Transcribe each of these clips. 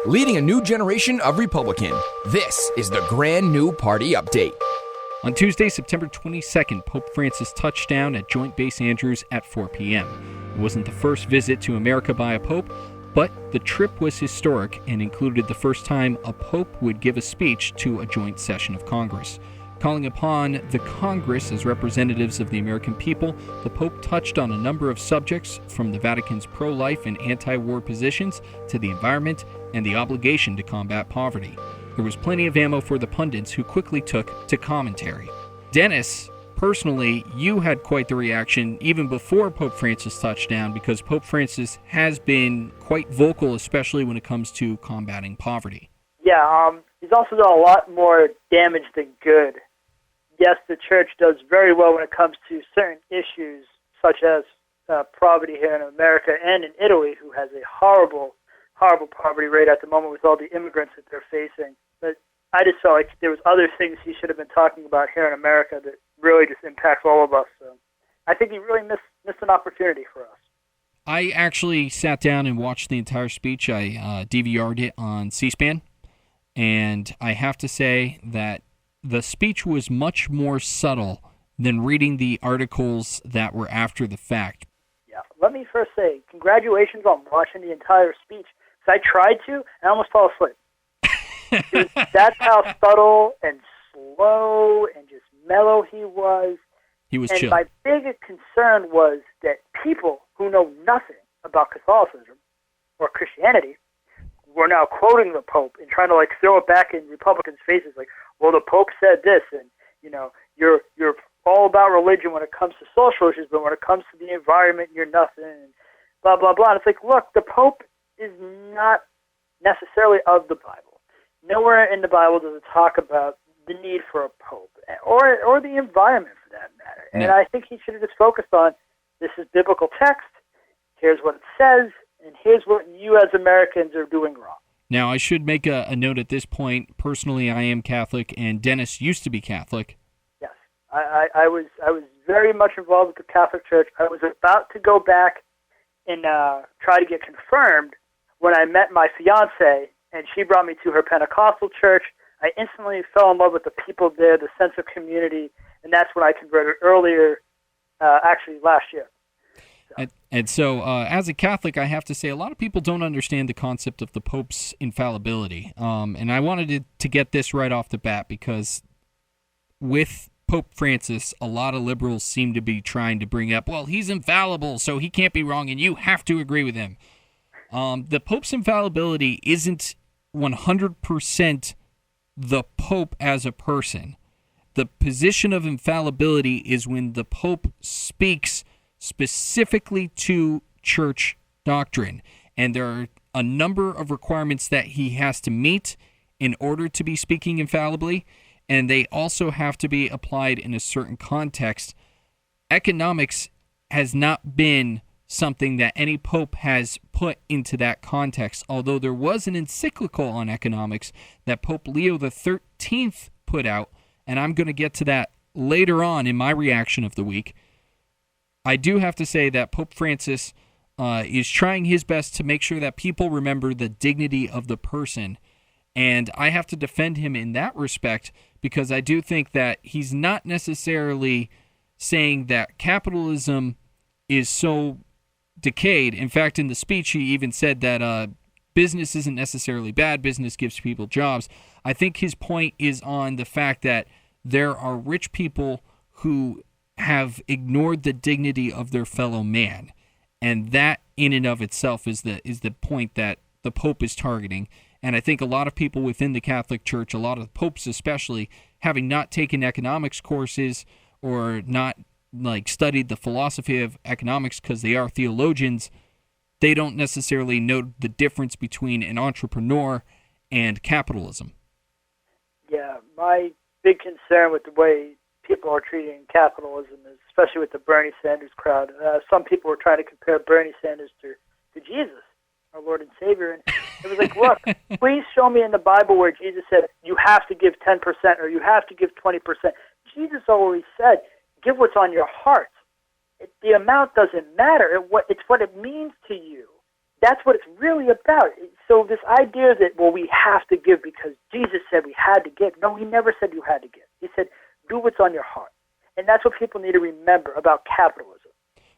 leading a new generation of Republican. This is the Grand New Party Update. On Tuesday, September 22nd, Pope Francis touched down at Joint Base Andrews at 4 p.m. It wasn't the first visit to America by a pope, but the trip was historic and included the first time a pope would give a speech to a joint session of Congress. Calling upon the Congress as representatives of the American people, the Pope touched on a number of subjects, from the Vatican's pro-life and anti-war positions to the environment and the obligation to combat poverty. There was plenty of ammo for the pundits, who quickly took to commentary. Dennis, personally, you had quite the reaction even before Pope Francis touched down, because Pope Francis has been quite vocal, especially when it comes to combating poverty. Yeah, he's also done a lot more damage than good. Yes, the church does very well when it comes to certain issues, such as poverty here in America and in Italy, who has a horrible poverty rate at the moment with all the immigrants that they're facing. But I just felt like there was other things he should have been talking about here in America that really just impacts all of us. So I think he really missed an opportunity for us. I actually sat down and watched the entire speech. I DVR'd it on C-SPAN, and I have to say that the speech was much more subtle than reading the articles that were after the fact. Yeah, let me first say, congratulations on watching the entire speech. I tried to, and I almost fell asleep. That's how subtle and slow and just mellow he was. He was and chill. My biggest concern was that people who know nothing about Catholicism or Christianity were now quoting the Pope and trying to throw it back in Republicans' faces, like, well, the Pope said this, and you're all about religion when it comes to social issues, but when it comes to the environment, you're nothing, and blah blah blah. And it's like, look, the Pope is not necessarily of the Bible. Nowhere in the Bible does it talk about the need for a Pope or the environment, for that matter. And I think he should have just focused on, this is biblical text. Here's what it says. And here's what you as Americans are doing wrong. Now, I should make a note at this point. Personally, I am Catholic, and Dennis used to be Catholic. Yes, I was very much involved with the Catholic Church. I was about to go back and try to get confirmed when I met my fiance, and she brought me to her Pentecostal church. I instantly fell in love with the people there, the sense of community, and that's when I converted earlier, actually last year. And so, as a Catholic, I have to say a lot of people don't understand the concept of the Pope's infallibility. And I wanted to get this right off the bat, because with Pope Francis, a lot of liberals seem to be trying to bring up, well, he's infallible, so he can't be wrong, and you have to agree with him. The Pope's infallibility isn't 100% the Pope as a person. The position of infallibility is when the Pope speaks specifically to church doctrine, and there are a number of requirements that he has to meet in order to be speaking infallibly, and they also have to be applied in a certain context. Economics has not been something that any pope has put into that context, although there was an encyclical on economics that Pope Leo XIII put out, and I'm going to get to that later on in my reaction of the week. I do have to say that Pope Francis is trying his best to make sure that people remember the dignity of the person, and I have to defend him in that respect, because I do think that he's not necessarily saying that capitalism is so decayed. In fact, in the speech, he even said that business isn't necessarily bad. Business gives people jobs. I think his point is on the fact that there are rich people who have ignored the dignity of their fellow man, and that in and of itself is the point that the Pope is targeting. And I think a lot of people within the Catholic Church, a lot of popes especially, having not taken economics courses or not studied the philosophy of economics because they are theologians, they don't necessarily know the difference between an entrepreneur and capitalism. Yeah, my big concern with the way people are treating capitalism, especially with the Bernie Sanders crowd. Some people were trying to compare Bernie Sanders to Jesus, our Lord and Savior. And it was like, look, please show me in the Bible where Jesus said, you have to give 10% or you have to give 20%. Jesus always said, give what's on your heart. The amount doesn't matter. It's what it means to you. That's what it's really about. So So this idea that, well, we have to give because Jesus said we had to give. No, he never said you had to give. He said, do what's on your heart. And that's what people need to remember about capitalism.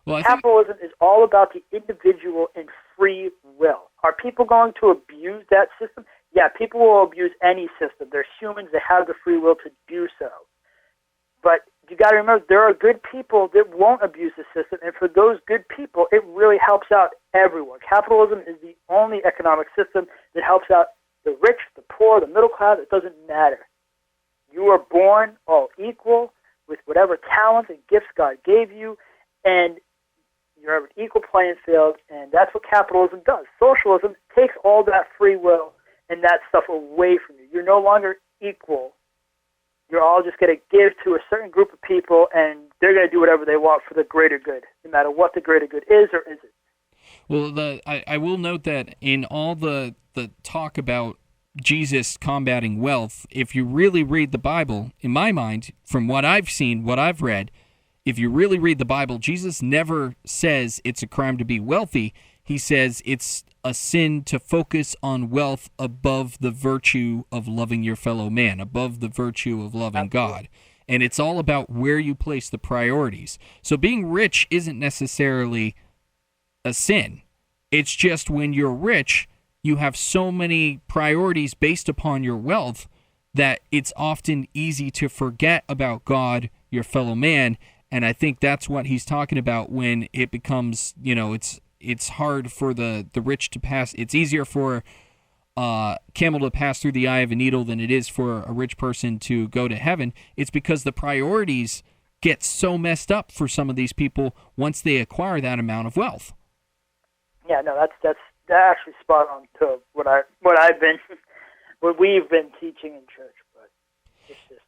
Well, Capitalism is all about the individual and free will. Are people going to abuse that system? Yeah, people will abuse any system. They're humans. They have the free will to do so. But you got to remember, there are good people that won't abuse the system, and for those good people, it really helps out everyone. Capitalism is the only economic system that helps out the rich, the poor, the middle class. It doesn't matter. You are born all equal with whatever talents and gifts God gave you, and you're an equal playing field, and that's what capitalism does. Socialism takes all that free will and that stuff away from you. You're no longer equal. You're all just going to give to a certain group of people, and they're going to do whatever they want for the greater good, no matter what the greater good is or isn't. Well, I will note that in all the talk about Jesus combating wealth, if you really read the Bible, in my mind, from what I've seen, what I've read, if you really read the Bible, Jesus never says it's a crime to be wealthy. He says it's a sin to focus on wealth above the virtue of loving your fellow man, above the virtue of loving God. And it's all about where you place the priorities. So being rich isn't necessarily a sin. It's just when you're rich, you have so many priorities based upon your wealth that it's often easy to forget about God, your fellow man. And I think that's what he's talking about when it becomes, it's hard for the rich to pass. It's easier for a camel to pass through the eye of a needle than it is for a rich person to go to heaven. It's because the priorities get so messed up for some of these people once they acquire that amount of wealth. Yeah, no, that's actually spot on to what we've been teaching in church. But it's just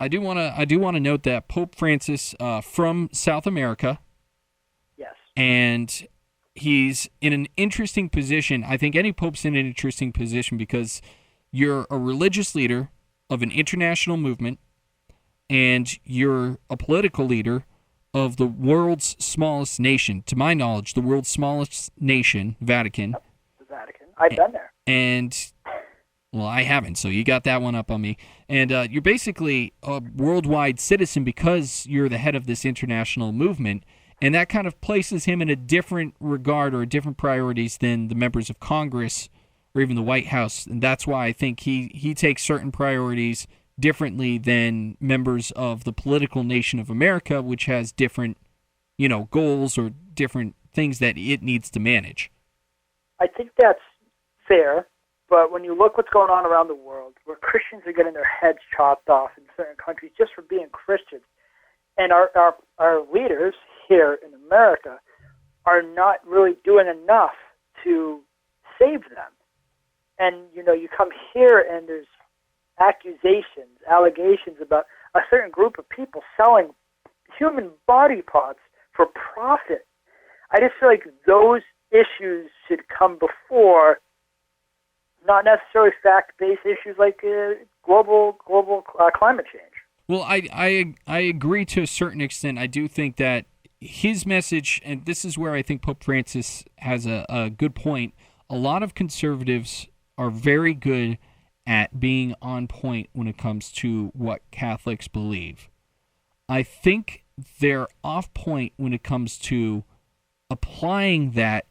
I do want to note that Pope Francis from South America. Yes. And he's in an interesting position. I think any pope's in an interesting position because you're a religious leader of an international movement and you're a political leader of the world's smallest nation. To my knowledge, the world's smallest nation, Vatican. The Vatican. I've been there. And, well, I haven't, so you got that one up on me. And you're basically a worldwide citizen because you're the head of this international movement. And that kind of places him in a different regard or different priorities than the members of Congress or even the White House. And that's why I think he takes certain priorities differently than members of the political nation of America, which has different, goals or different things that it needs to manage. I think that's fair, but when you look what's going on around the world, where Christians are getting their heads chopped off in certain countries just for being Christians, and our leaders here in America are not really doing enough to save them. And, you come here and there's allegations about a certain group of people selling human body parts for profit. I just feel like those issues should come before, not necessarily fact-based issues like global climate change. Well, I agree to a certain extent. I do think that his message, and this is where I think Pope Francis has a good point, a lot of conservatives are very good at being on point when it comes to what Catholics believe. I think they're off point when it comes to applying that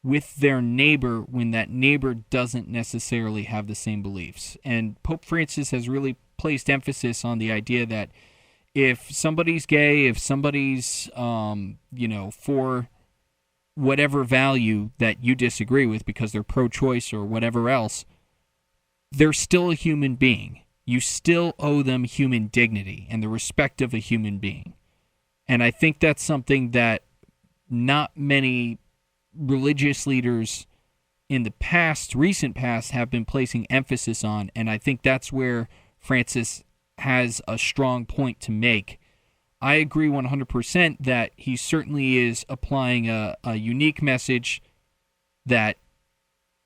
with their neighbor when that neighbor doesn't necessarily have the same beliefs. And Pope Francis has really placed emphasis on the idea that if somebody's gay, if somebody's, for whatever value that you disagree with because they're pro-choice or whatever else, they're still a human being. You still owe them human dignity and the respect of a human being. And I think that's something that not many religious leaders in the recent past, have been placing emphasis on. And I think that's where Francis has a strong point to make. I agree 100% that he certainly is applying a unique message that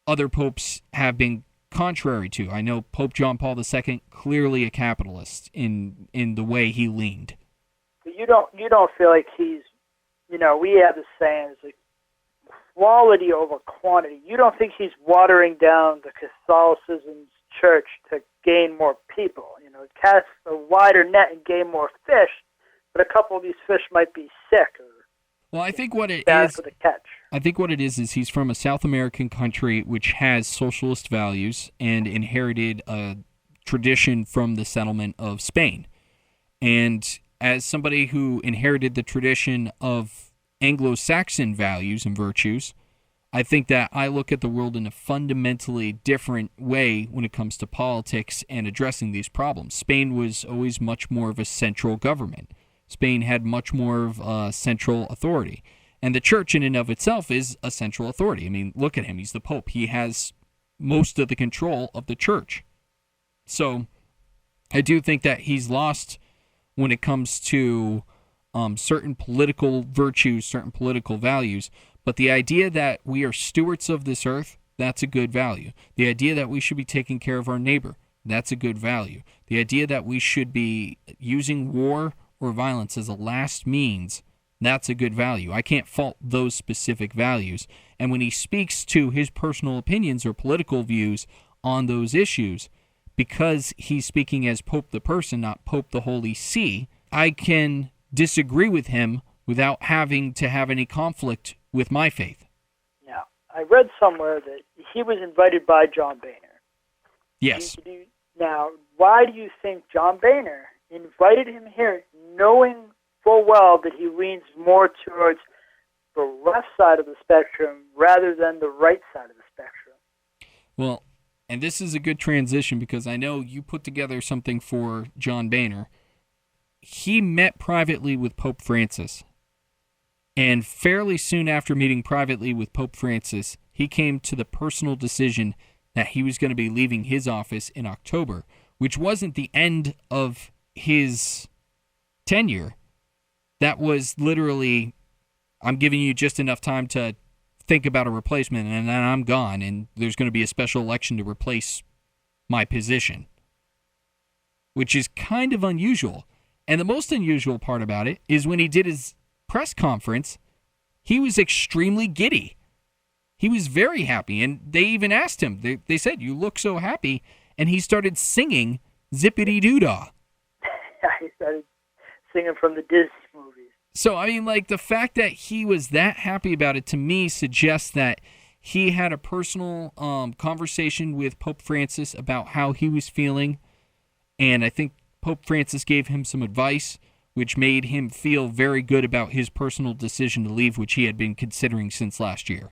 other popes have been contrary to. I know Pope John Paul II, clearly a capitalist in the way he leaned. You don't feel like he's, we have this saying, it's like, quality over quantity. You don't think he's watering down the Catholicism's church to gain more people. You know, cast a wider net and gain more fish, but a couple of these fish might be sick or well, I think what it bad is, for the catch. I think what it is he's from a South American country which has socialist values and inherited a tradition from the settlement of Spain. And as somebody who inherited the tradition of Anglo-Saxon values and virtues, I think that I look at the world in a fundamentally different way when it comes to politics and addressing these problems. Spain was always much more of a central government. Spain had much more of a central authority. And the church in and of itself is a central authority. I mean, look at him. He's the Pope. He has most of the control of the church. So I do think that he's lost when it comes to certain political virtues, certain political values. But the idea that we are stewards of this earth, that's a good value. The idea that we should be taking care of our neighbor, that's a good value. The idea that we should be using war or violence as a last means, that's a good value. I can't fault those specific values. And when he speaks to his personal opinions or political views on those issues, because he's speaking as Pope the person, not Pope the Holy See, I can disagree with him without having to have any conflict with my faith. Now, I read somewhere that he was invited by John Boehner. Yes. Now, why do you think John Boehner invited him here, knowing full well that he leans more towards the left side of the spectrum rather than the right side of the spectrum? Well, and this is a good transition because I know you put together something for John Boehner. He met privately with Pope Francis. And fairly soon after meeting privately with Pope Francis, he came to the personal decision that he was going to be leaving his office in October, which wasn't the end of his tenure. That was literally, I'm giving you just enough time to think about a replacement, and then I'm gone, and there's going to be a special election to replace my position, which is kind of unusual. And the most unusual part about it is when he did his press conference, he was extremely giddy. He was very happy, and they even asked him, they said, "You look so happy," and he started singing Zippity-Doo-Dah. He started singing from the Disney movies. So, I mean, like, the fact that he was that happy about it, to me, suggests that he had a personal conversation with Pope Francis about how he was feeling, and I think Pope Francis gave him some advice, which made him feel very good about his personal decision to leave, which he had been considering since last year.